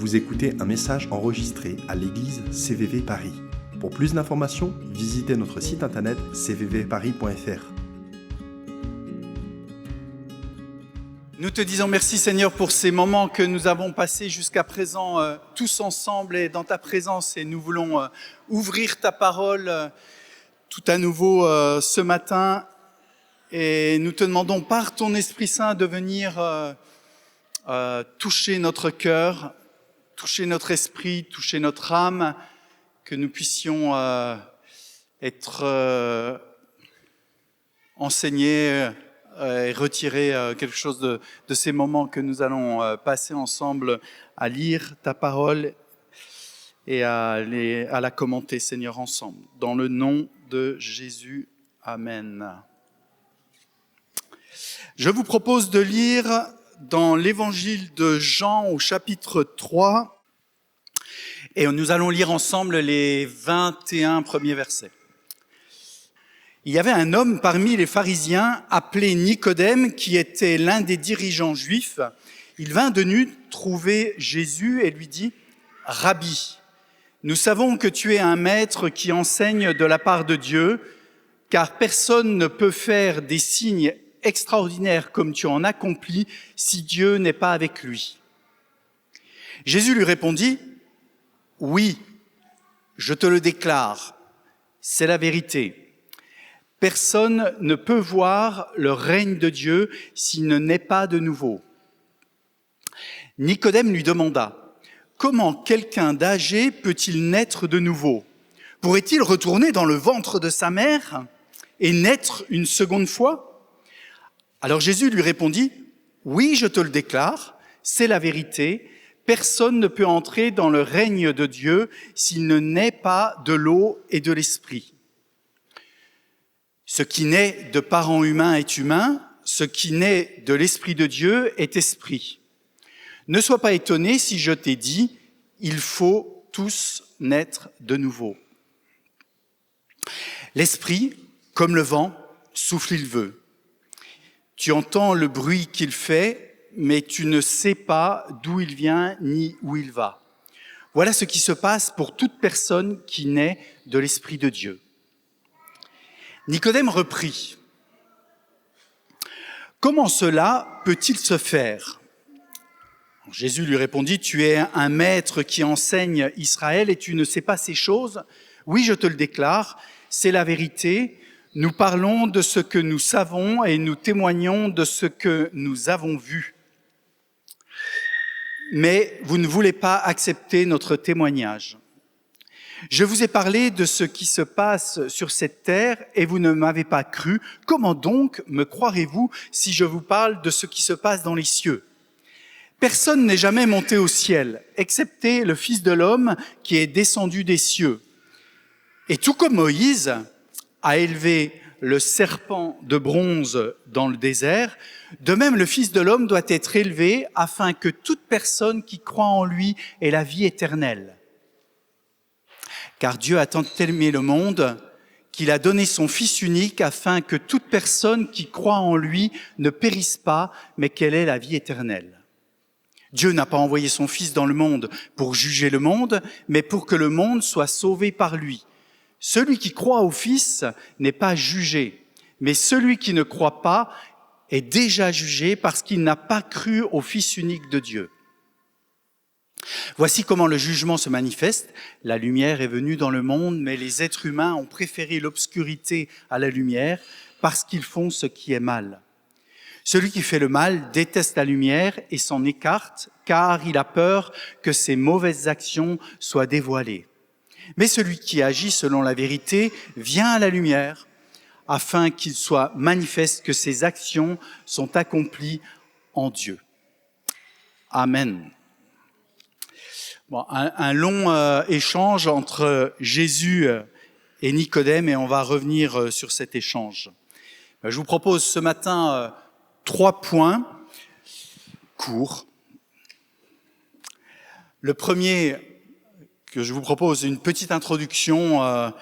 Vous écoutez un message enregistré à l'église CVV Paris. Pour plus d'informations, visitez notre site internet cvvparis.fr. Nous te disons merci Seigneur pour ces moments que nous avons passés jusqu'à présent tous ensemble et dans ta présence, et nous voulons ouvrir ta parole tout à nouveau ce matin, et nous te demandons par ton Esprit Saint de venir toucher notre cœur, toucher notre esprit, toucher notre âme, que nous puissions être enseignés et retirer quelque chose de ces moments que nous allons passer ensemble à lire ta parole et à la commenter, Seigneur, ensemble. Dans le nom de Jésus, Amen. Je vous propose de lire dans l'évangile de Jean au chapitre 3, et nous allons lire ensemble les 21 premiers versets. Il y avait un homme parmi les pharisiens appelé Nicodème, qui était l'un des dirigeants juifs. Il vint de nuit trouver Jésus et lui dit « Rabbi, nous savons que tu es un maître qui enseigne de la part de Dieu, car personne ne peut faire des signes extraordinaires comme tu en accomplis si Dieu n'est pas avec lui. » Jésus lui répondit « Oui, je te le déclare, c'est la vérité. Personne ne peut voir le règne de Dieu s'il ne naît pas de nouveau. » Nicodème lui demanda « Comment quelqu'un d'âgé peut-il naître de nouveau? Pourrait-il retourner dans le ventre de sa mère et naître une seconde fois ?» Alors Jésus lui répondit « Oui, je te le déclare, c'est la vérité. Personne ne peut entrer dans le règne de Dieu s'il ne naît pas de l'eau et de l'esprit. Ce qui naît de parents humains est humain, ce qui naît de l'Esprit de Dieu est esprit. Ne sois pas étonné si je t'ai dit, il faut tous naître de nouveau. L'Esprit, comme le vent, souffle il veut. Tu entends le bruit qu'il fait, mais tu ne sais pas d'où il vient ni où il va. Voilà ce qui se passe pour toute personne qui naît de l'Esprit de Dieu. » Nicodème reprit. « Comment cela peut-il se faire ?» Jésus lui répondit, « Tu es un maître qui enseigne Israël et tu ne sais pas ces choses. Oui, je te le déclare, c'est la vérité. Nous parlons de ce que nous savons et nous témoignons de ce que nous avons vu. Mais vous ne voulez pas accepter notre témoignage. Je vous ai parlé de ce qui se passe sur cette terre et vous ne m'avez pas cru. Comment donc me croirez-vous si je vous parle de ce qui se passe dans les cieux ? Personne n'est jamais monté au ciel, excepté le Fils de l'homme qui est descendu des cieux. Et tout comme Moïse a élevé le serpent de bronze dans le désert, de même le Fils de l'homme doit être élevé afin que toute personne qui croit en lui ait la vie éternelle. Car Dieu a tant aimé le monde qu'il a donné son Fils unique afin que toute personne qui croit en lui ne périsse pas, mais qu'elle ait la vie éternelle. Dieu n'a pas envoyé son Fils dans le monde pour juger le monde, mais pour que le monde soit sauvé par lui. Celui qui croit au Fils n'est pas jugé, mais celui qui ne croit pas est déjà jugé parce qu'il n'a pas cru au Fils unique de Dieu. Voici comment le jugement se manifeste. La lumière est venue dans le monde, mais les êtres humains ont préféré l'obscurité à la lumière parce qu'ils font ce qui est mal. Celui qui fait le mal déteste la lumière et s'en écarte, car il a peur que ses mauvaises actions soient dévoilées. Mais celui qui agit selon la vérité vient à la lumière, afin qu'il soit manifeste que ses actions sont accomplies en Dieu. Amen. Bon, un long échange entre Jésus et Nicodème, et on va revenir sur cet échange. Je vous propose ce matin 3 points courts. Le premier que je vous propose, une petite introduction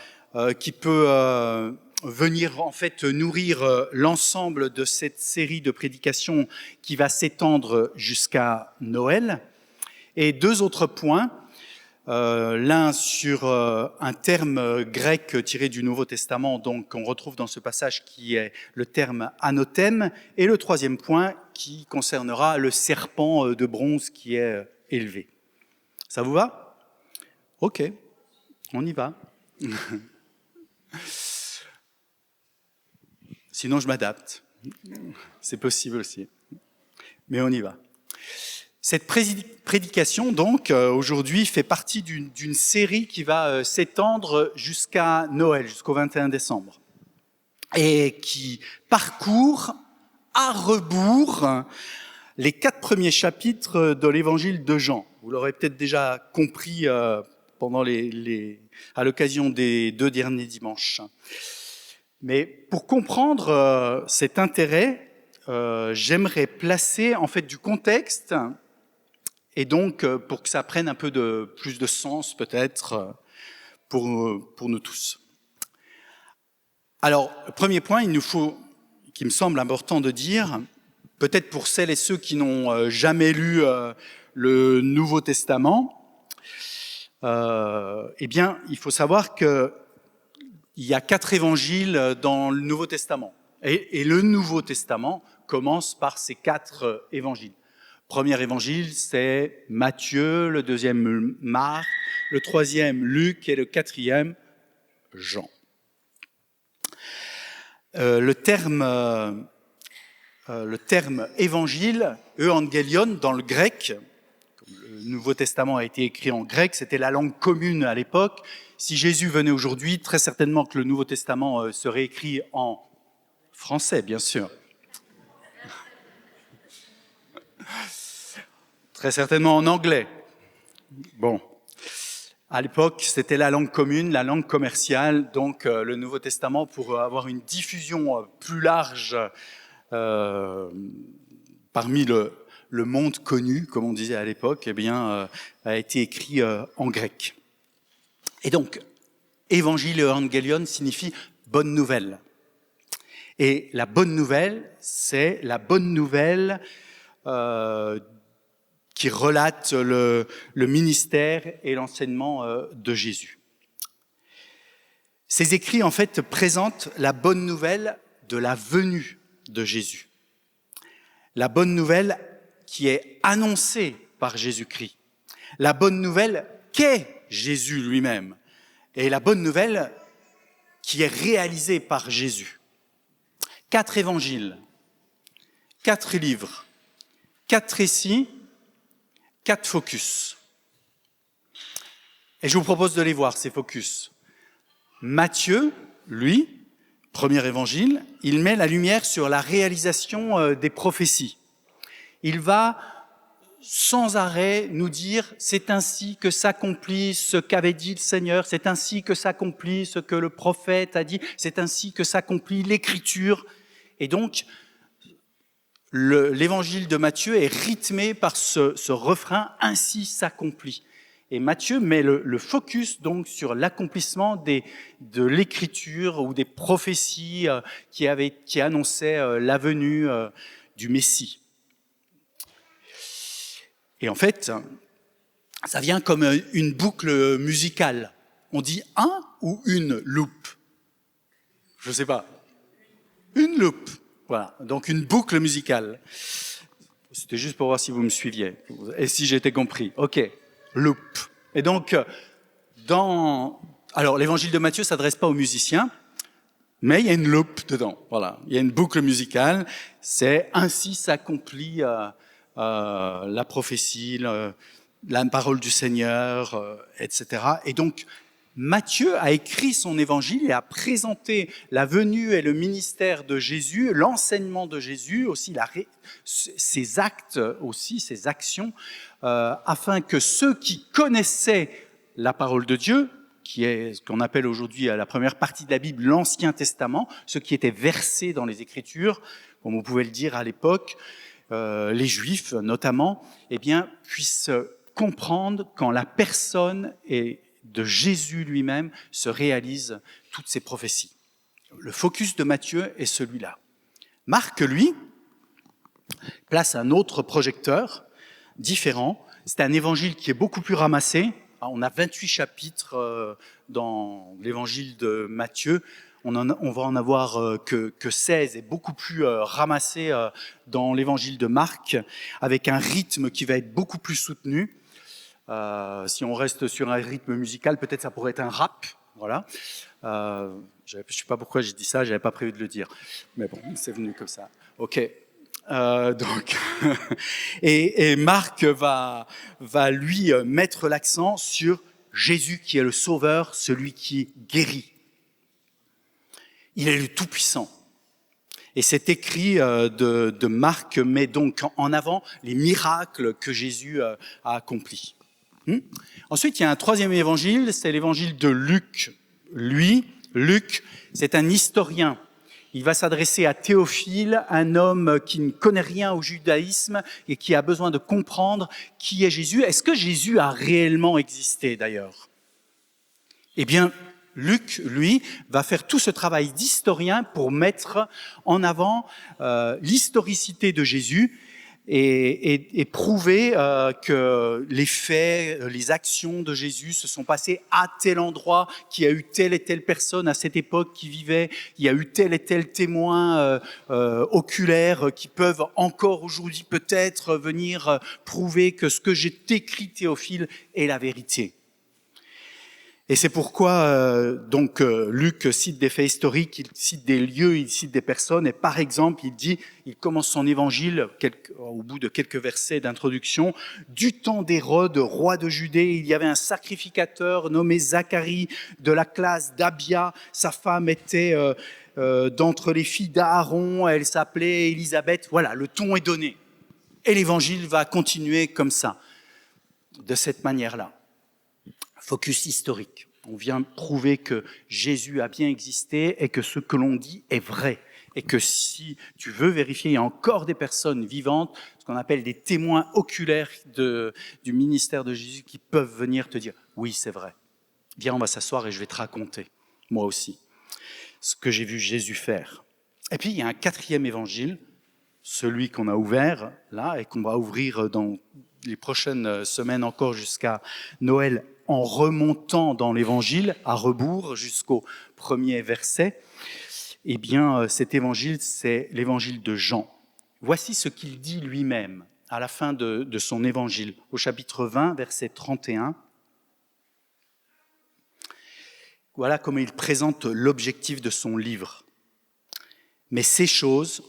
qui peut venir en fait nourrir l'ensemble de cette série de prédications qui va s'étendre jusqu'à Noël. Et deux autres points, l'un sur un terme grec tiré du Nouveau Testament, donc qu'on retrouve dans ce passage qui est le terme anathème, et le troisième point qui concernera le serpent de bronze qui est élevé. Ça vous va ? Ok, on y va. Sinon, je m'adapte. C'est possible aussi. Mais on y va. Cette prédication, donc, aujourd'hui, fait partie d'une série qui va s'étendre jusqu'à Noël, jusqu'au 21 décembre, et qui parcourt à rebours les 4 premiers chapitres de l'évangile de Jean. Vous l'aurez peut-être déjà compris pendant à l'occasion des 2 derniers dimanches. Mais pour comprendre cet intérêt, j'aimerais placer en fait du contexte, et donc pour que ça prenne un peu plus de sens peut-être pour nous tous. Alors, le premier point, qui me semble important de dire, peut-être pour celles et ceux qui n'ont jamais lu le Nouveau Testament, eh bien, il faut savoir qu'il y a 4 évangiles dans le Nouveau Testament. Et le Nouveau Testament commence par ces 4 évangiles. Le premier évangile, c'est Matthieu, le deuxième, Marc, le troisième, Luc, et le quatrième, Jean. Le terme évangile, euangelion, dans le grec, comme le Nouveau Testament a été écrit en grec, c'était la langue commune à l'époque. Si Jésus venait aujourd'hui, très certainement que le Nouveau Testament serait écrit en français, bien sûr. Très certainement en anglais. Bon. À l'époque, c'était la langue commune, la langue commerciale, donc le Nouveau Testament, pour avoir une diffusion plus large parmi le monde connu, comme on disait à l'époque, eh bien, a été écrit en grec. Et donc, évangile et evangelion signifie bonne nouvelle. Et la bonne nouvelle, c'est la bonne nouvelle qui relate le ministère et l'enseignement de Jésus. Ces écrits, en fait, présentent la bonne nouvelle de la venue de Jésus. La bonne nouvelle qui est annoncée par Jésus-Christ. La bonne nouvelle qu'est Jésus lui-même. Et la bonne nouvelle qui est réalisée par Jésus. 4 évangiles, 4 livres, 4 récits, 4 focus. Et je vous propose de les voir, ces focus. Matthieu, lui, premier évangile, il met la lumière sur la réalisation des prophéties. Il va sans arrêt nous dire « c'est ainsi que s'accomplit ce qu'avait dit le Seigneur, c'est ainsi que s'accomplit ce que le prophète a dit, c'est ainsi que s'accomplit l'Écriture ». Et donc, l'évangile de Matthieu est rythmé par ce refrain « ainsi s'accomplit ». Et Matthieu met le focus donc sur l'accomplissement de l'écriture ou des prophéties qui annonçaient la venue du Messie. Et en fait, ça vient comme une boucle musicale. On dit un ou une loupe? Je ne sais pas. Une loupe. Voilà, donc une boucle musicale. C'était juste pour voir si vous me suiviez et si j'étais compris. Ok, loop. Et donc, alors l'évangile de Matthieu ne s'adresse pas aux musiciens, mais il y a une loupe dedans. Voilà, il y a une boucle musicale. C'est ainsi s'accomplit la prophétie, la parole du Seigneur, etc. Et donc, Matthieu a écrit son évangile et a présenté la venue et le ministère de Jésus, l'enseignement de Jésus, aussi ses actes, aussi ses actions, afin que ceux qui connaissaient la parole de Dieu, qui est ce qu'on appelle aujourd'hui la première partie de la Bible, l'Ancien Testament, ceux qui étaient versés dans les Écritures, comme on pouvait le dire à l'époque, les Juifs notamment, eh bien, puissent comprendre quand la personne de Jésus lui-même se réalise toutes ces prophéties. Le focus de Matthieu est celui-là. Marc, lui, place un autre projecteur différent c'est un évangile qui est beaucoup plus ramassé. On a 28 chapitres dans l'évangile de Matthieu. On va en avoir que 16 et beaucoup plus ramassé dans l'évangile de Marc, avec un rythme qui va être beaucoup plus soutenu. Si on reste sur un rythme musical, peut-être ça pourrait être un rap. Voilà. Je ne sais pas pourquoi j'ai dit ça, je n'avais pas prévu de le dire. Mais bon, c'est venu comme ça. OK. Donc, et Marc va lui mettre l'accent sur Jésus qui est le Sauveur, celui qui guérit. Il est le Tout-Puissant. Et cet écrit de Marc met donc en avant les miracles que Jésus a accomplis. Ensuite, il y a un troisième évangile, c'est l'évangile de Luc. Lui, Luc, c'est un historien. Il va s'adresser à Théophile, un homme qui ne connaît rien au judaïsme et qui a besoin de comprendre qui est Jésus. Est-ce que Jésus a réellement existé d'ailleurs ? Eh bien, Luc, lui, va faire tout ce travail d'historien pour mettre en avant l'historicité de Jésus et prouver que les faits, les actions de Jésus se sont passées à tel endroit, qu'il y a eu telle et telle personne à cette époque qui vivait, il y a eu tel et tel témoin oculaire qui peuvent encore aujourd'hui peut-être venir prouver que ce que j'ai écrit, Théophile, est la vérité. Et c'est pourquoi Luc cite des faits historiques, il cite des lieux, il cite des personnes. Et par exemple, il commence son évangile au bout de quelques versets d'introduction. Du temps d'Hérode, roi de Judée, il y avait un sacrificateur nommé Zacharie de la classe d'Abia. Sa femme était d'entre les filles d'Aaron, elle s'appelait Élisabeth. Voilà, le ton est donné. Et l'évangile va continuer comme ça, de cette manière-là. Focus historique. On vient prouver que Jésus a bien existé et que ce que l'on dit est vrai. Et que si tu veux vérifier, il y a encore des personnes vivantes, ce qu'on appelle des témoins oculaires du ministère de Jésus qui peuvent venir te dire « Oui, c'est vrai. Viens, on va s'asseoir et je vais te raconter, moi aussi, ce que j'ai vu Jésus faire. » Et puis, il y a un quatrième évangile, celui qu'on a ouvert là et qu'on va ouvrir dans les prochaines semaines encore jusqu'à Noël, en remontant dans l'évangile à rebours jusqu'au premier verset. Eh bien, cet évangile, c'est l'évangile de Jean. Voici ce qu'il dit lui-même à la fin de son évangile, au chapitre 20, verset 31. Voilà comment il présente l'objectif de son livre. « Mais ces choses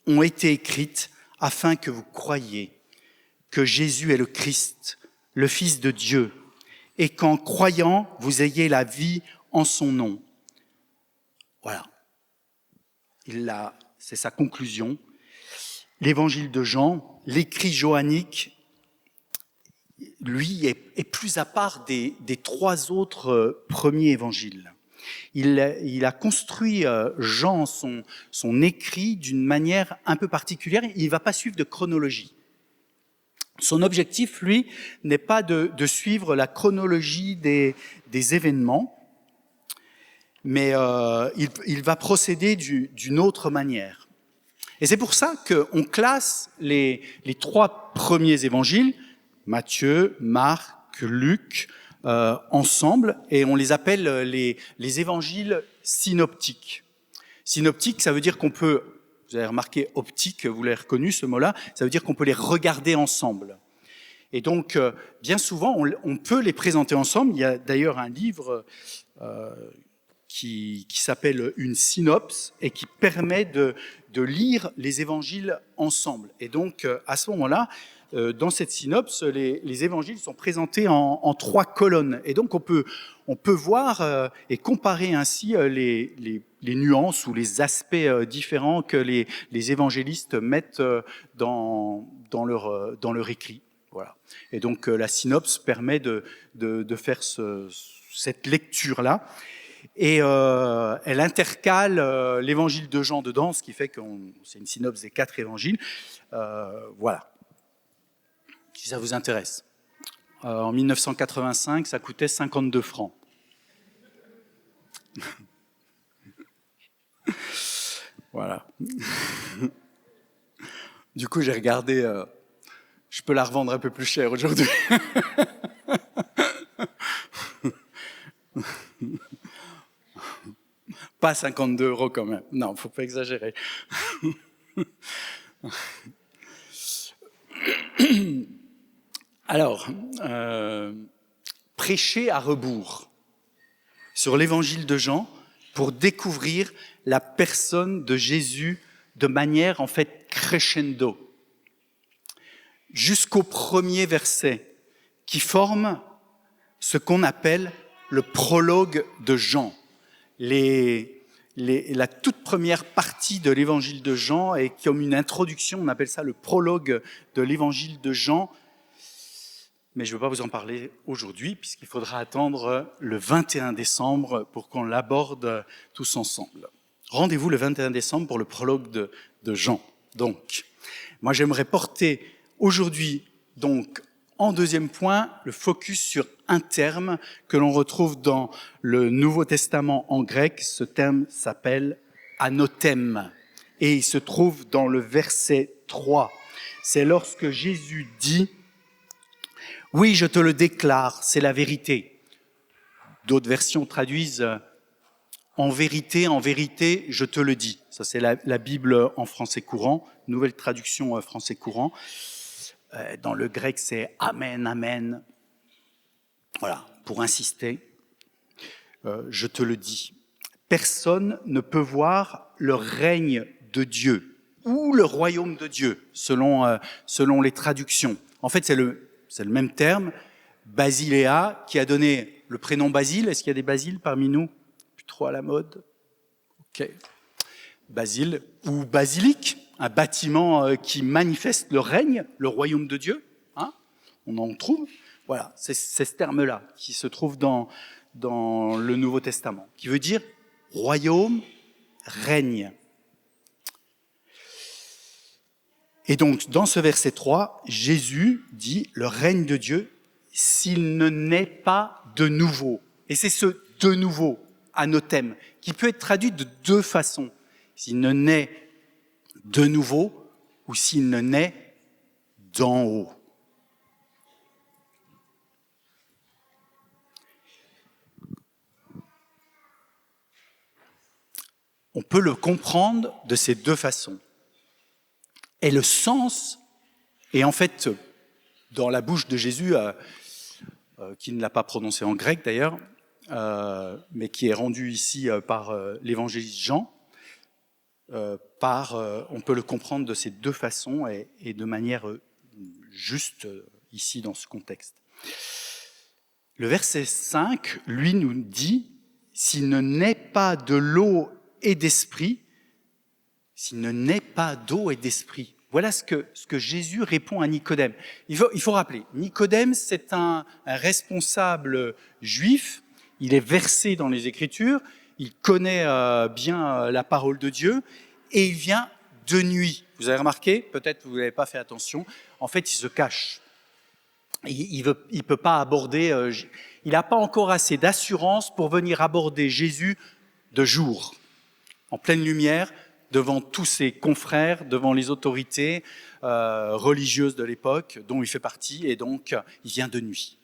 ont été écrites afin que vous croyiez que Jésus est le Christ, le Fils de Dieu, et qu'en croyant, vous ayez la vie en son nom. » Voilà. C'est sa conclusion. L'évangile de Jean, l'écrit johannique, lui, est plus à part des trois autres premiers évangiles. Il a construit, Jean, son écrit d'une manière un peu particulière. Il ne va pas suivre de chronologie. Son objectif, lui, n'est pas de suivre la chronologie des événements, mais il va procéder d'une autre manière. Et c'est pour ça qu'on classe les trois premiers évangiles, Matthieu, Marc, Luc, ensemble, et on les appelle les évangiles synoptiques. Synoptique, ça veut dire qu'on peut... Vous avez remarqué optique, vous l'avez reconnu ce mot-là, ça veut dire qu'on peut les regarder ensemble. Et donc, bien souvent, on peut les présenter ensemble. Il y a d'ailleurs un livre qui s'appelle Une synopse et qui permet de lire les évangiles ensemble. Et donc, à ce moment-là, dans cette synopse, les évangiles sont présentés en trois colonnes. Et donc, on peut voir et comparer ainsi les nuances ou les aspects différents que les évangélistes mettent dans leur écrit. Voilà. Et donc, la synopse permet de faire cette lecture-là. Et elle intercale l'évangile de Jean dedans, ce qui fait que c'est une synopse des 4 évangiles. Voilà. Si ça vous intéresse. En 1985, ça coûtait 52 francs. Voilà. Du coup, j'ai regardé Je peux la revendre un peu plus cher aujourd'hui. Pas 52 € quand même. Non, faut pas exagérer. Alors, prêcher à rebours sur l'évangile de Jean pour découvrir la personne de Jésus de manière en fait crescendo. Jusqu'au premier verset qui forme ce qu'on appelle le prologue de Jean. La toute première partie de l'évangile de Jean est comme une introduction, on appelle ça le prologue de l'évangile de Jean. Mais je ne veux pas vous en parler aujourd'hui, puisqu'il faudra attendre le 21 décembre pour qu'on l'aborde tous ensemble. Rendez-vous le 21 décembre pour le prologue de Jean. Donc, moi j'aimerais porter aujourd'hui, donc, en deuxième point, le focus sur un terme que l'on retrouve dans le Nouveau Testament en grec. Ce terme s'appelle anathème et il se trouve dans le verset 3. C'est lorsque Jésus dit « Oui, je te le déclare, c'est la vérité ». D'autres versions traduisent « En vérité, je te le dis ». Ça, c'est la Bible en français courant, nouvelle traduction français courant. Dans le grec, c'est « Amen, Amen ». Voilà, pour insister, je te le dis. Personne ne peut voir le règne de Dieu ou le royaume de Dieu, selon les traductions. En fait, c'est le même terme, Basiléa, qui a donné le prénom Basile. Est-ce qu'il y a des Basiles parmi nous? Plus trop à la mode. Ok. Basile ou basilique, un bâtiment qui manifeste le règne, le royaume de Dieu. Hein, on en trouve. Voilà, c'est ce terme-là qui se trouve dans le Nouveau Testament, qui veut dire royaume, règne. Et donc, dans ce verset 3, Jésus dit le règne de Dieu, s'il ne naît pas de nouveau. Et c'est ce de nouveau, anathème, qui peut être traduit de deux façons. S'il ne naît de nouveau ou s'il ne naît d'en haut. On peut le comprendre de ces deux façons. Et le sens est en fait dans la bouche de Jésus, qui ne l'a pas prononcé en grec d'ailleurs, mais qui est rendu ici par l'évangéliste Jean. On peut le comprendre de ces deux façons et de manière juste ici dans ce contexte. Le verset 5, lui, nous dit « S'il ne naît pas de l'eau et d'esprit, s'il ne naît pas d'eau et d'esprit. » Voilà ce que Jésus répond à Nicodème. Il faut rappeler, Nicodème, c'est un responsable juif, il est versé dans les Écritures, il connaît bien la parole de Dieu et il vient de nuit. Vous avez remarqué, peut-être vous n'avez pas fait attention, en fait il se cache. Il peut pas aborder, il n'a pas encore assez d'assurance pour venir aborder Jésus de jour, en pleine lumière, devant tous ses confrères, devant les autorités religieuses de l'époque dont il fait partie, et donc il vient de nuit.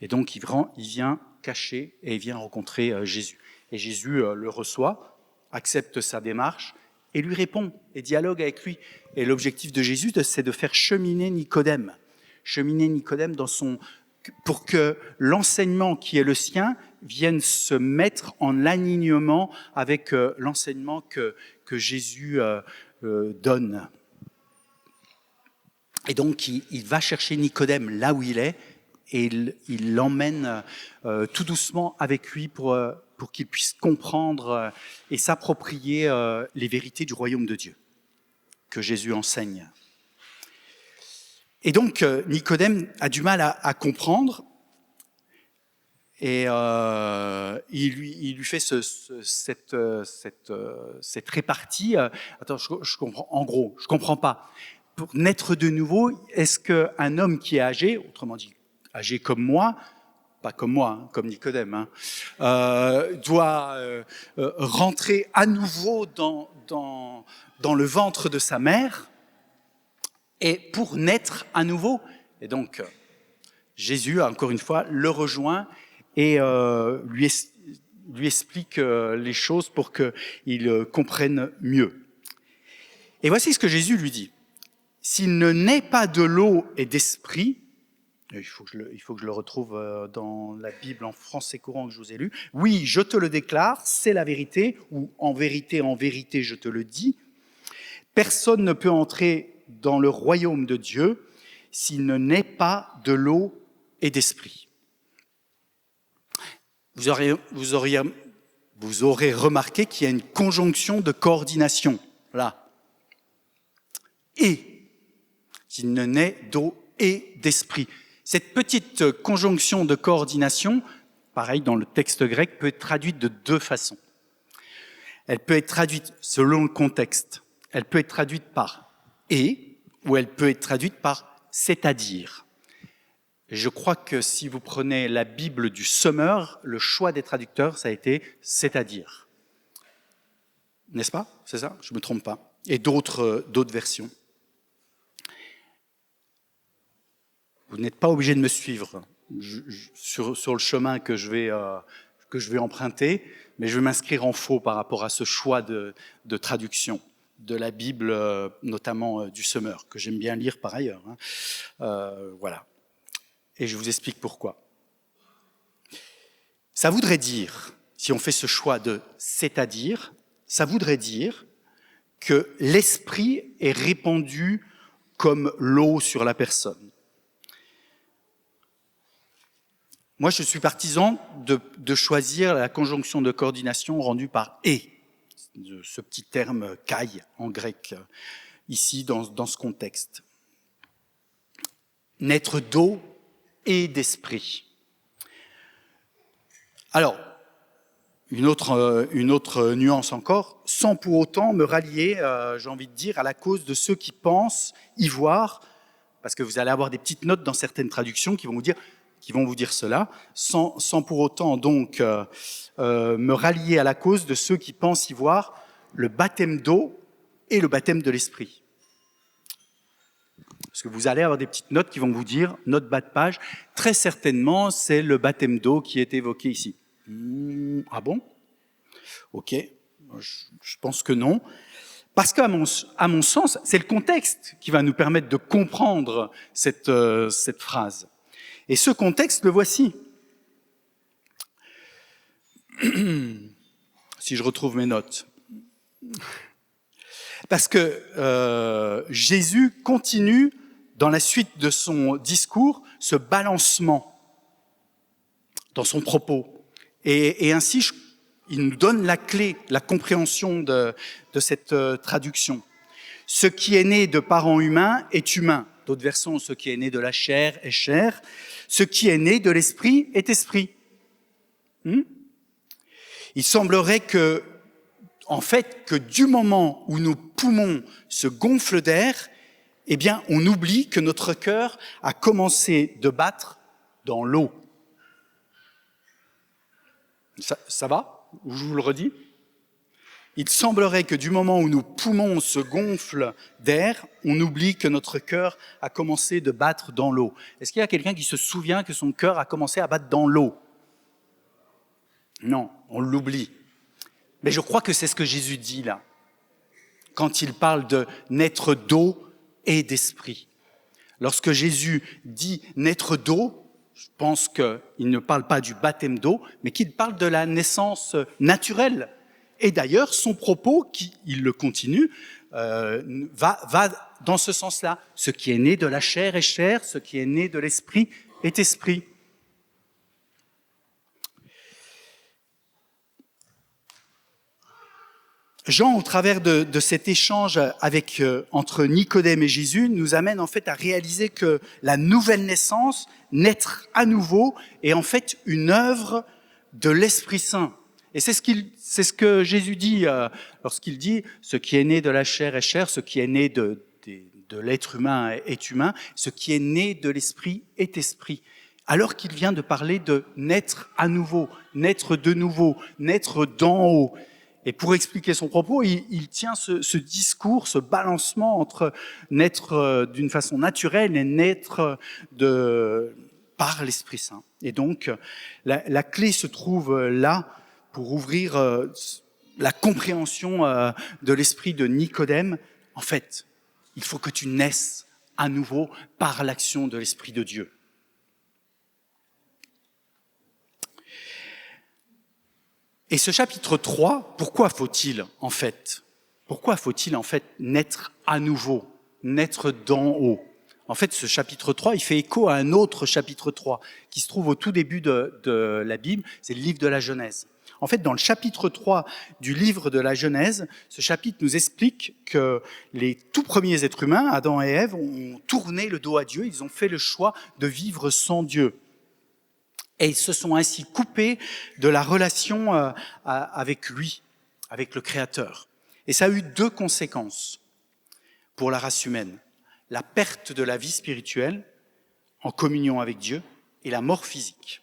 Et donc il vient caché et il vient rencontrer Jésus. Et Jésus le reçoit, accepte sa démarche et lui répond et dialogue avec lui. Et l'objectif de Jésus, c'est de faire cheminer Nicodème pour que l'enseignement qui est le sien vienne se mettre en alignement avec l'enseignement que Jésus donne. Et donc, il va chercher Nicodème là où il est et il l'emmène tout doucement avec lui pour qu'il puisse comprendre et s'approprier les vérités du royaume de Dieu que Jésus enseigne. Et donc, Nicodème a du mal à comprendre et il lui fait cette répartie. Attends, je comprends. En gros, je comprends pas. Pour naître de nouveau, est-ce qu'un homme qui est âgé, autrement dit âgé comme moi, pas comme moi, hein, comme Nicodème, doit rentrer à nouveau dans le ventre de sa mère? Et pour naître à nouveau, et donc Jésus, encore une fois, le rejoint et lui explique les choses pour qu'il comprenne mieux. Et voici ce que Jésus lui dit. S'il ne naît pas de l'eau et d'esprit, il faut que je le retrouve dans la Bible en français courant que je vous ai lu. Oui, je te le déclare, c'est la vérité, ou en vérité, je te le dis. Personne ne peut entrer dans le royaume de Dieu s'il ne naît pas de l'eau et d'esprit. Vous aurez remarqué qu'il y a une conjonction de coordination, là. Et, s'il ne naît d'eau et d'esprit. Cette petite conjonction de coordination, pareil dans le texte grec, peut être traduite de deux façons. Elle peut être traduite selon le contexte. Elle peut être traduite par « et » ou elle peut être traduite par « c'est-à-dire ». Je crois que si vous prenez la Bible du Semeur, le choix des traducteurs, ça a été « c'est-à-dire ». N'est-ce pas? C'est ça? Je ne me trompe pas. Et d'autres versions. Vous n'êtes pas obligé de me suivre sur le chemin que je vais emprunter, mais je vais m'inscrire en faux par rapport à ce choix de traduction de la Bible, notamment du Semeur, que j'aime bien lire par ailleurs. Voilà. Et je vous explique pourquoi. Ça voudrait dire, si on fait ce choix de « c'est-à-dire », ça voudrait dire que l'esprit est répandu comme l'eau sur la personne. Moi, je suis partisan de choisir la conjonction de coordination rendue par « et », ce petit terme « kai » en grec, ici dans ce contexte. Naître d'eau et d'esprit. Alors, une autre nuance encore, sans pour autant me rallier, j'ai envie de dire, à la cause de ceux qui pensent y voir, parce que vous allez avoir des petites notes dans certaines traductions qui vont vous dire cela, sans pour autant donc me rallier à la cause de ceux qui pensent y voir le baptême d'eau et le baptême de l'esprit. Parce que vous allez avoir des petites notes qui vont vous dire, note bas de page, très certainement c'est le baptême d'eau qui est évoqué ici. Ah bon? Ok, je pense que non. Parce qu'à mon sens, c'est le contexte qui va nous permettre de comprendre cette phrase. Et ce contexte, le voici. Si je retrouve mes notes. Parce que Jésus continue, dans la suite de son discours, ce balancement dans son propos. Et ainsi, il nous donne la clé, la compréhension de cette traduction. Ce qui est né de parents humains est humain. D'autres versions, ce qui est né de la chair est chair. Ce qui est né de l'esprit est esprit. Il semblerait que du moment où nos poumons se gonflent d'air, eh bien, on oublie que notre cœur a commencé de battre dans l'eau. Ça va? Je vous le redis. Il semblerait que du moment où nos poumons se gonflent d'air, on oublie que notre cœur a commencé de battre dans l'eau. Est-ce qu'il y a quelqu'un qui se souvient que son cœur a commencé à battre dans l'eau? Non, on l'oublie. Mais je crois que c'est ce que Jésus dit là, quand il parle de naître d'eau et d'esprit. Lorsque Jésus dit naître d'eau, je pense qu'il ne parle pas du baptême d'eau, mais qu'il parle de la naissance naturelle. Et d'ailleurs, son propos, il le continue, va dans ce sens-là. Ce qui est né de la chair est chair, ce qui est né de l'esprit est esprit. Jean, au travers de cet échange entre Nicodème et Jésus, nous amène en fait à réaliser que la nouvelle naissance, naître à nouveau, est en fait une œuvre de l'Esprit Saint. Et c'est ce que Jésus dit lorsqu'il dit « ce qui est né de la chair est chair, ce qui est né de l'être humain est humain, ce qui est né de l'esprit est esprit ». Alors qu'il vient de parler de naître à nouveau, naître de nouveau, naître d'en haut. Et pour expliquer son propos, il tient ce discours, ce balancement entre naître d'une façon naturelle et naître par l'Esprit Saint. Et donc, la clé se trouve là pour ouvrir la compréhension de l'esprit de Nicodème. En fait, il faut que tu naisses à nouveau par l'action de l'Esprit de Dieu. Et ce chapitre 3, pourquoi faut-il en fait naître à nouveau, naître d'en haut? En fait, ce chapitre 3, il fait écho à un autre chapitre 3 qui se trouve au tout début de la Bible, c'est le livre de la Genèse. En fait, dans le chapitre 3 du livre de la Genèse, ce chapitre nous explique que les tout premiers êtres humains, Adam et Ève, ont tourné le dos à Dieu, ils ont fait le choix de vivre sans Dieu. Et ils se sont ainsi coupés de la relation avec lui, avec le Créateur. Et ça a eu deux conséquences pour la race humaine. La perte de la vie spirituelle en communion avec Dieu et la mort physique.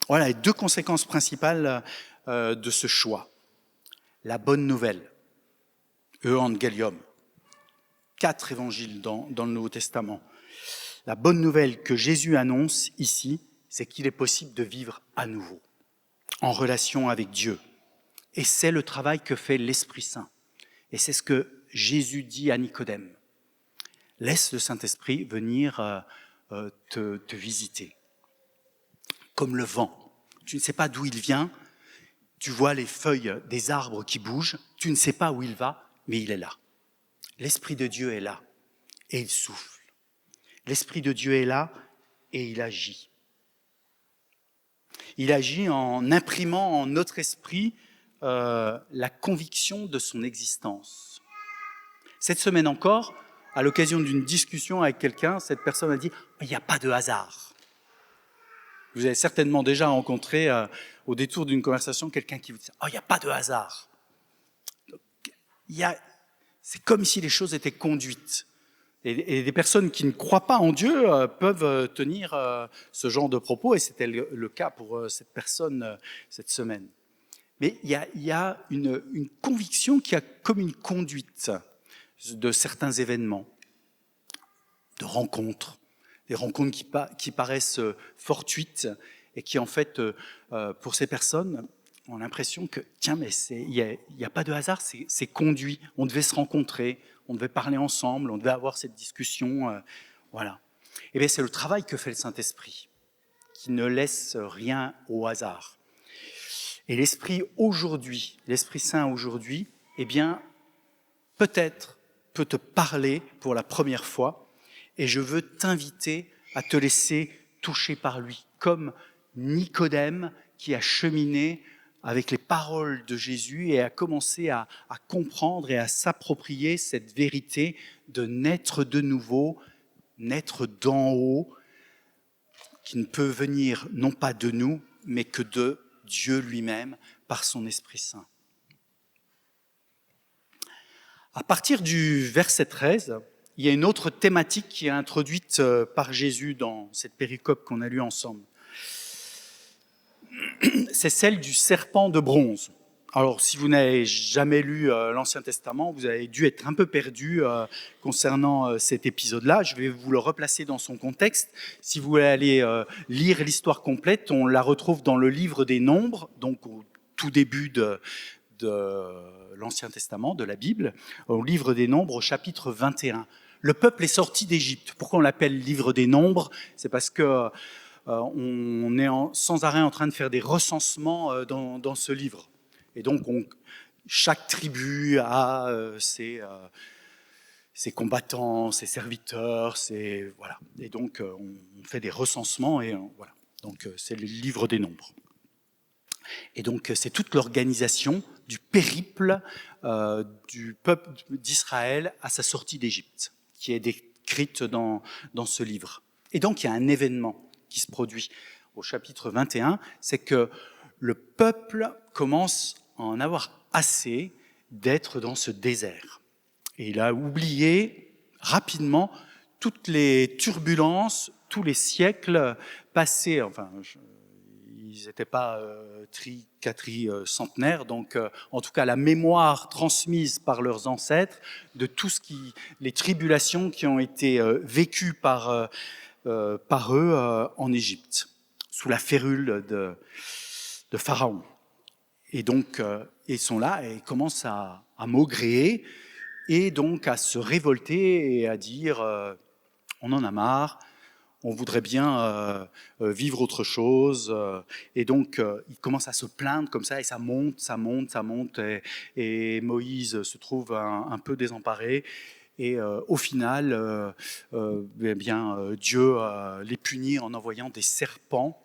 Voilà les deux conséquences principales de ce choix. La bonne nouvelle, Evangelium, 4 évangiles dans le Nouveau Testament. La bonne nouvelle que Jésus annonce ici, c'est qu'il est possible de vivre à nouveau, en relation avec Dieu. Et c'est le travail que fait l'Esprit Saint. Et c'est ce que Jésus dit à Nicodème. Laisse le Saint-Esprit venir te visiter. Comme le vent. Tu ne sais pas d'où il vient, tu vois les feuilles des arbres qui bougent, tu ne sais pas où il va, mais il est là. L'Esprit de Dieu est là et il souffle. L'Esprit de Dieu est là et il agit. Il agit en imprimant en notre esprit la conviction de son existence. Cette semaine encore, à l'occasion d'une discussion avec quelqu'un, cette personne a dit « il n'y a pas de hasard ». Vous avez certainement déjà rencontré au détour d'une conversation quelqu'un qui vous dit « il n'y a pas de hasard ». C'est comme si les choses étaient conduites. Et des personnes qui ne croient pas en Dieu peuvent tenir ce genre de propos, et c'était le cas pour cette personne cette semaine. Mais il y a une conviction qui a comme une conduite de certains événements, de rencontres, des rencontres qui paraissent fortuites et qui en fait, pour ces personnes, ont l'impression que tiens, mais il y a pas de hasard, c'est conduit. On devait se rencontrer, on devait parler ensemble, on devait avoir cette discussion, voilà. Et bien c'est le travail que fait le Saint-Esprit, qui ne laisse rien au hasard. Et l'Esprit Saint aujourd'hui, eh bien, peut-être peut te parler pour la première fois, et je veux t'inviter à te laisser toucher par lui, comme Nicodème qui a cheminé avec les paroles de Jésus et a commencé à comprendre et à s'approprier cette vérité de naître de nouveau, naître d'en haut, qui ne peut venir non pas de nous, mais que de Dieu lui-même par son Esprit Saint. À partir du verset 13, il y a une autre thématique qui est introduite par Jésus dans cette péricope qu'on a lue ensemble. C'est celle du serpent de bronze. Alors, si vous n'avez jamais lu l'Ancien Testament, vous avez dû être un peu perdu concernant cet épisode-là. Je vais vous le replacer dans son contexte. Si vous voulez aller lire l'histoire complète, on la retrouve dans le livre des Nombres, donc au tout début de l'Ancien Testament, de la Bible, au livre des Nombres, au chapitre 21. Le peuple est sorti d'Égypte. Pourquoi on l'appelle livre des Nombres? C'est parce que on est sans arrêt en train de faire des recensements dans ce livre. Et donc, chaque tribu a ses combattants, ses serviteurs, voilà. Et donc, on fait des recensements et voilà. Donc, c'est le livre des Nombres. Et donc, c'est toute l'organisation du périple du peuple d'Israël à sa sortie d'Égypte, qui est décrite dans ce livre. Et donc, il y a un événement qui se produit au chapitre 21, c'est que le peuple commence à en avoir assez d'être dans ce désert. Et il a oublié rapidement toutes les turbulences, tous les siècles passés. Enfin, ils n'étaient pas centenaires, donc en tout cas la mémoire transmise par leurs ancêtres de tout les tribulations qui ont été vécues par eux en Égypte, sous la férule de Pharaon. Et donc, ils sont là et commencent à maugréer et donc à se révolter et à dire on en a marre, on voudrait bien vivre autre chose. Et donc, ils commencent à se plaindre comme ça et ça monte. Et Moïse se trouve un peu désemparé. Et au final, Dieu les punit en envoyant des serpents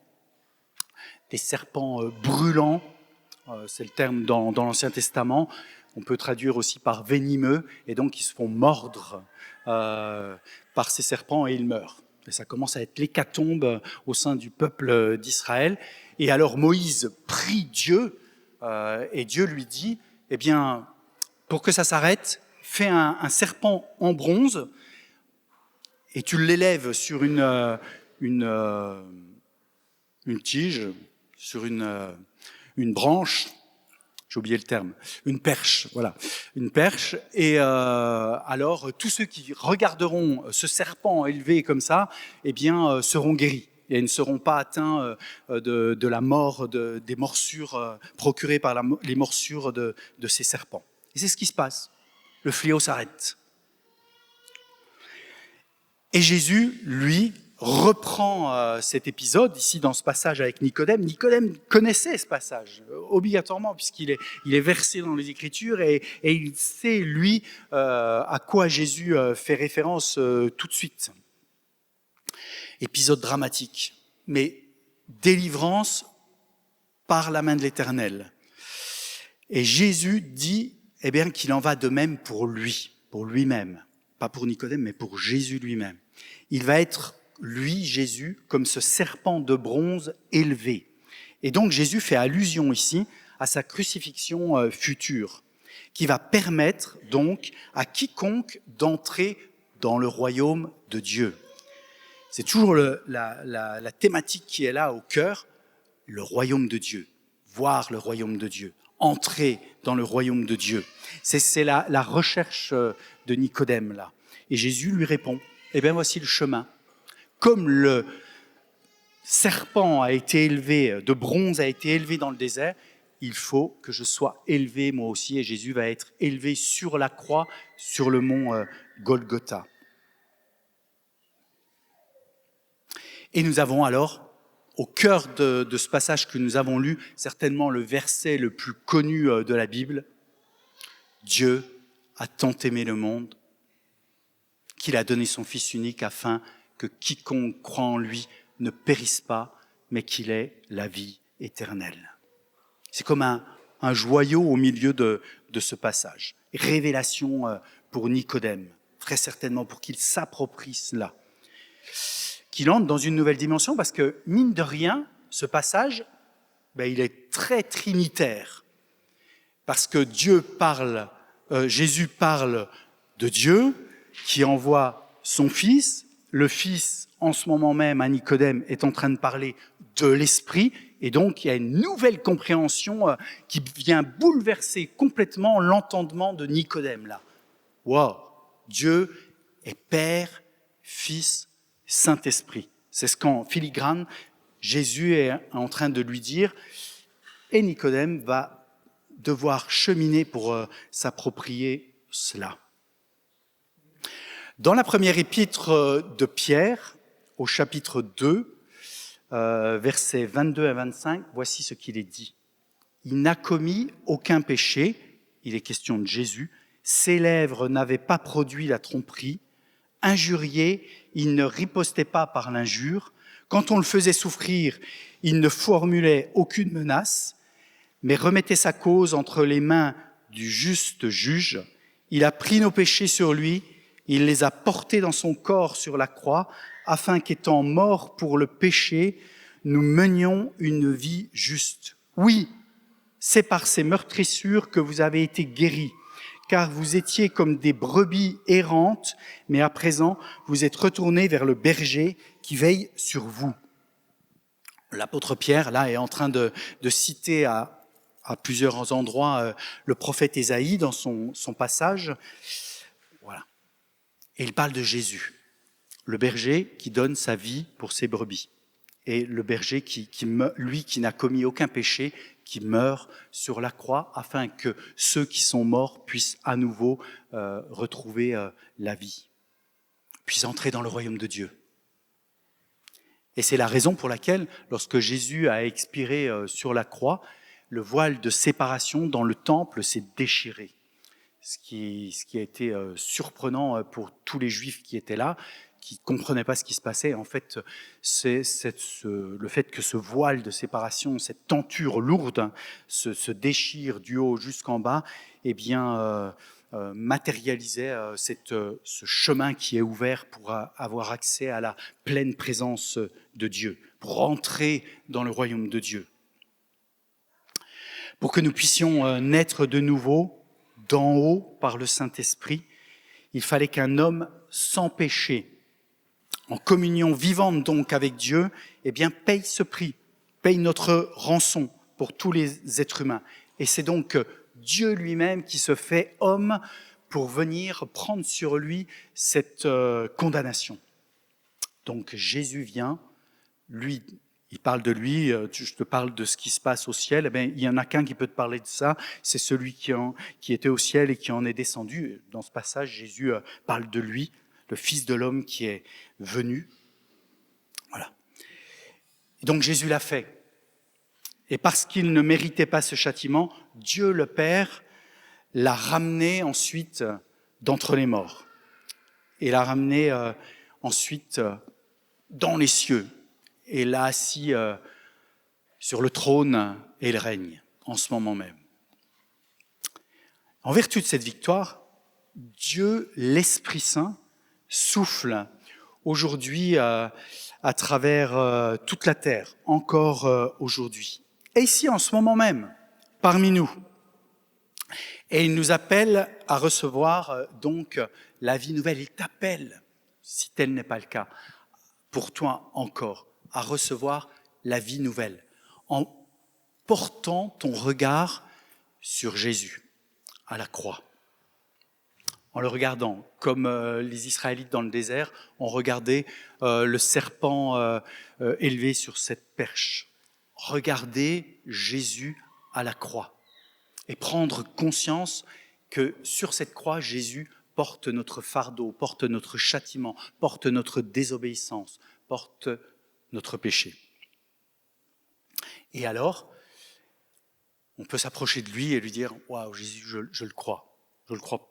brûlants. C'est le terme dans l'Ancien Testament. On peut traduire aussi par venimeux. Et donc, ils se font mordre par ces serpents et ils meurent. Et ça commence à être l'hécatombe au sein du peuple d'Israël. Et alors, Moïse prie Dieu et Dieu lui dit, eh bien, pour que ça s'arrête, fais un serpent en bronze et tu l'élèves sur une tige, sur une branche, j'ai oublié le terme, une perche, voilà, une perche. Et alors, tous ceux qui regarderont ce serpent élevé comme ça, eh bien, seront guéris. Et ils ne seront pas atteints de la mort, des morsures procurées par les morsures de ces serpents. Et c'est ce qui se passe. Le fléau s'arrête. Et Jésus, lui, reprend cet épisode ici dans ce passage avec Nicodème. Nicodème connaissait ce passage obligatoirement puisqu'il est versé dans les Écritures et il sait, lui, à quoi Jésus fait référence tout de suite. Épisode dramatique, mais délivrance par la main de l'Éternel. Et Jésus dit eh bien, qu'il en va de même pour lui-même. Pas pour Nicodème, mais pour Jésus lui-même. Il va être, lui, Jésus, comme ce serpent de bronze élevé. Et donc Jésus fait allusion ici à sa crucifixion future, qui va permettre donc à quiconque d'entrer dans le royaume de Dieu. C'est toujours la thématique qui est là au cœur, le royaume de Dieu, voir le royaume de Dieu, entrer dans le royaume de Dieu. C'est la recherche de Nicodème là. Et Jésus lui répond, eh bien voici le chemin. Comme le serpent a été élevé, de bronze a été élevé dans le désert, il faut que je sois élevé moi aussi. Et Jésus va être élevé sur la croix, sur le mont Golgotha. Et nous avons alors, au cœur de ce passage que nous avons lu, certainement le verset le plus connu de la Bible. Dieu a tant aimé le monde qu'il a donné son Fils unique afin que quiconque croit en lui ne périsse pas, mais qu'il ait la vie éternelle. C'est comme un joyau au milieu de ce passage. Révélation pour Nicodème, très certainement pour qu'il s'approprie cela. Qu'il entre dans une nouvelle dimension parce que, mine de rien, ce passage, il est très trinitaire. Parce que Jésus parle de Dieu qui envoie son Fils. Le Fils, en ce moment même, à Nicodème, est en train de parler de l'Esprit. Et donc, il y a une nouvelle compréhension qui vient bouleverser complètement l'entendement de Nicodème, là. Wow! Dieu est Père, Fils, Saint-Esprit. C'est ce qu'en filigrane, Jésus est en train de lui dire. Et Nicodème va devoir cheminer pour s'approprier cela. Dans la première épître de Pierre, au chapitre 2, versets 22 à 25, voici ce qu'il est dit. Il n'a commis aucun péché, il est question de Jésus, ses lèvres n'avaient pas produit la tromperie, injurié, il ne ripostait pas par l'injure. Quand on le faisait souffrir, il ne formulait aucune menace, mais remettait sa cause entre les mains du juste juge. Il a pris nos péchés sur lui, il les a portés dans son corps sur la croix, afin qu'étant morts pour le péché, nous menions une vie juste. Oui, c'est par ces meurtrissures que vous avez été guéris, car vous étiez comme des brebis errantes, mais à présent, vous êtes retournés vers le berger qui veille sur vous. L'apôtre Pierre, là, est en train de citer à plusieurs endroits le prophète Ésaïe dans son passage. Voilà. Et il parle de Jésus, le berger qui donne sa vie pour ses brebis. Et le berger lui qui n'a commis aucun péché, qui meurt sur la croix afin que ceux qui sont morts puissent à nouveau retrouver la vie, puissent entrer dans le royaume de Dieu. Et c'est la raison pour laquelle, lorsque Jésus a expiré sur la croix, le voile de séparation dans le temple s'est déchiré. Ce qui a été surprenant pour tous les Juifs qui étaient là, qui ne comprenaient pas ce qui se passait. En fait, c'est le fait que ce voile de séparation, cette tenture lourde, se déchire du haut jusqu'en bas, eh bien, matérialisait ce chemin qui est ouvert pour avoir accès à la pleine présence de Dieu, pour entrer dans le royaume de Dieu. Pour que nous puissions naître de nouveau, d'en haut, par le Saint-Esprit, il fallait qu'un homme sans péché, en communion vivante donc avec Dieu, eh bien, paye ce prix, paye notre rançon pour tous les êtres humains. Et c'est donc Dieu lui-même qui se fait homme pour venir prendre sur lui cette condamnation. Donc Jésus vient, lui, il parle de lui, je te parle de ce qui se passe au ciel, eh bien, il n'y en a qu'un qui peut te parler de ça, c'est celui qui était au ciel et qui en est descendu. Dans ce passage, Jésus parle de lui, le Fils de l'homme qui est venu. Voilà. Et donc Jésus l'a fait. Et parce qu'il ne méritait pas ce châtiment, Dieu le Père l'a ramené ensuite d'entre les morts. Et l'a ramené ensuite dans les cieux. Et l'a assis sur le trône et il règne en ce moment même. En vertu de cette victoire, Dieu, l'Esprit Saint, souffle aujourd'hui à travers toute la terre, encore aujourd'hui. Et ici, en ce moment même, parmi nous. Et il nous appelle à recevoir donc la vie nouvelle. Il t'appelle, si tel n'est pas le cas, pour toi encore, à recevoir la vie nouvelle, en portant ton regard sur Jésus, à la croix. En le regardant, comme les Israélites dans le désert ont regardé le serpent élevé sur cette perche. Regardez Jésus à la croix et prendre conscience que sur cette croix, Jésus porte notre fardeau, porte notre châtiment, porte notre désobéissance, porte notre péché. Et alors, on peut s'approcher de lui et lui dire « Waouh, Jésus, je le crois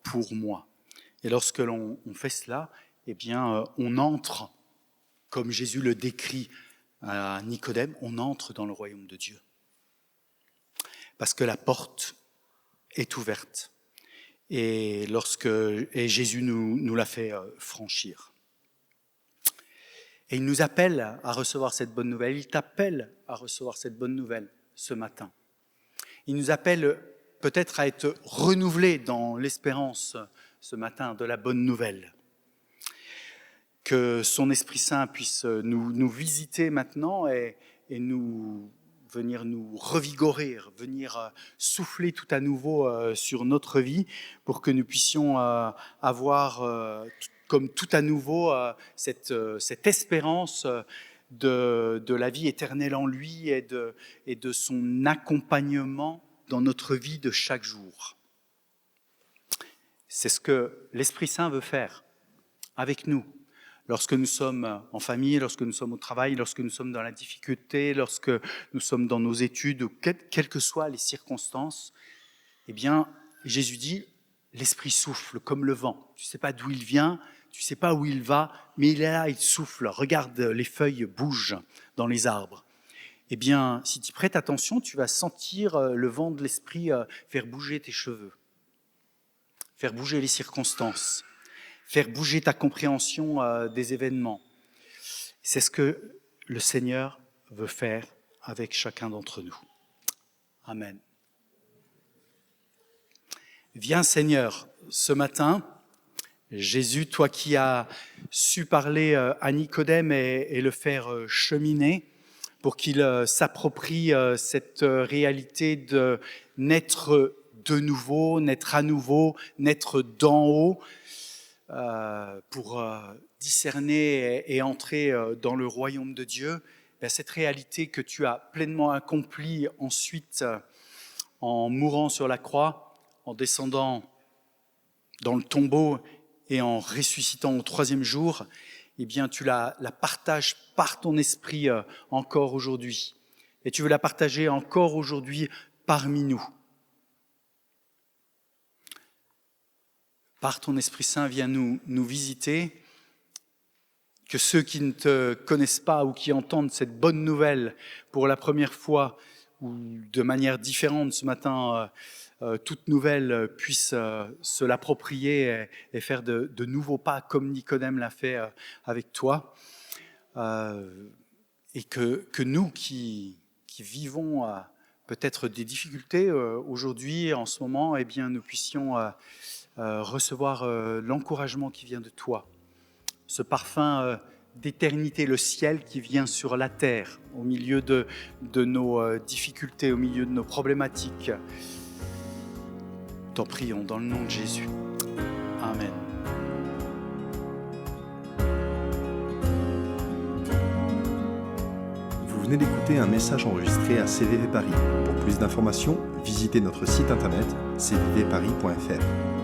pour moi ». Et lorsque l'on fait cela, eh bien, on entre, comme Jésus le décrit à Nicodème, on entre dans le royaume de Dieu. Parce que la porte est ouverte. Et Jésus nous l'a fait franchir. Et il nous appelle à recevoir cette bonne nouvelle. Il t'appelle à recevoir cette bonne nouvelle ce matin. Il nous appelle peut-être à être renouvelés dans l'espérance ce matin de la bonne nouvelle. Que son Esprit Saint puisse nous visiter maintenant et venir nous revigorer, venir souffler tout à nouveau sur notre vie pour que nous puissions avoir comme tout à nouveau cette espérance de la vie éternelle en lui et de son accompagnement dans notre vie de chaque jour. C'est ce que l'Esprit Saint veut faire avec nous. Lorsque nous sommes en famille, lorsque nous sommes au travail, lorsque nous sommes dans la difficulté, lorsque nous sommes dans nos études, ou quelles que soient les circonstances, eh bien, Jésus dit, l'Esprit souffle comme le vent. Tu ne sais pas d'où il vient, tu ne sais pas où il va, mais il est là, il souffle. Regarde, les feuilles bougent dans les arbres. Eh bien, si tu prêtes attention, tu vas sentir le vent de l'Esprit faire bouger tes cheveux, faire bouger les circonstances, faire bouger ta compréhension des événements. C'est ce que le Seigneur veut faire avec chacun d'entre nous. Amen. Viens Seigneur, ce matin, Jésus, toi qui as su parler à Nicodème et le faire cheminer, pour qu'ils s'approprient cette réalité de naître de nouveau, naître à nouveau, naître d'en haut, pour discerner et entrer dans le royaume de Dieu. Cette réalité que tu as pleinement accomplie ensuite en mourant sur la croix, en descendant dans le tombeau et en ressuscitant au 3e jour, eh bien tu la partages par ton esprit encore aujourd'hui. Et tu veux la partager encore aujourd'hui parmi nous. Par ton Esprit Saint, viens nous visiter, que ceux qui ne te connaissent pas ou qui entendent cette bonne nouvelle pour la première fois ou de manière différente ce matin, toute nouvelle puissent se l'approprier et faire de nouveaux pas comme Nicodème l'a fait avec toi. Et que nous qui vivons peut-être des difficultés aujourd'hui, en ce moment, eh bien, nous puissions recevoir l'encouragement qui vient de toi, ce parfum d'éternité, le ciel qui vient sur la terre, au milieu de nos difficultés, au milieu de nos problématiques. T'en prions dans le nom de Jésus. Amen. Vous venez d'écouter un message enregistré à CVV Paris. Pour plus d'informations, visitez notre site internet cvvparis.fr.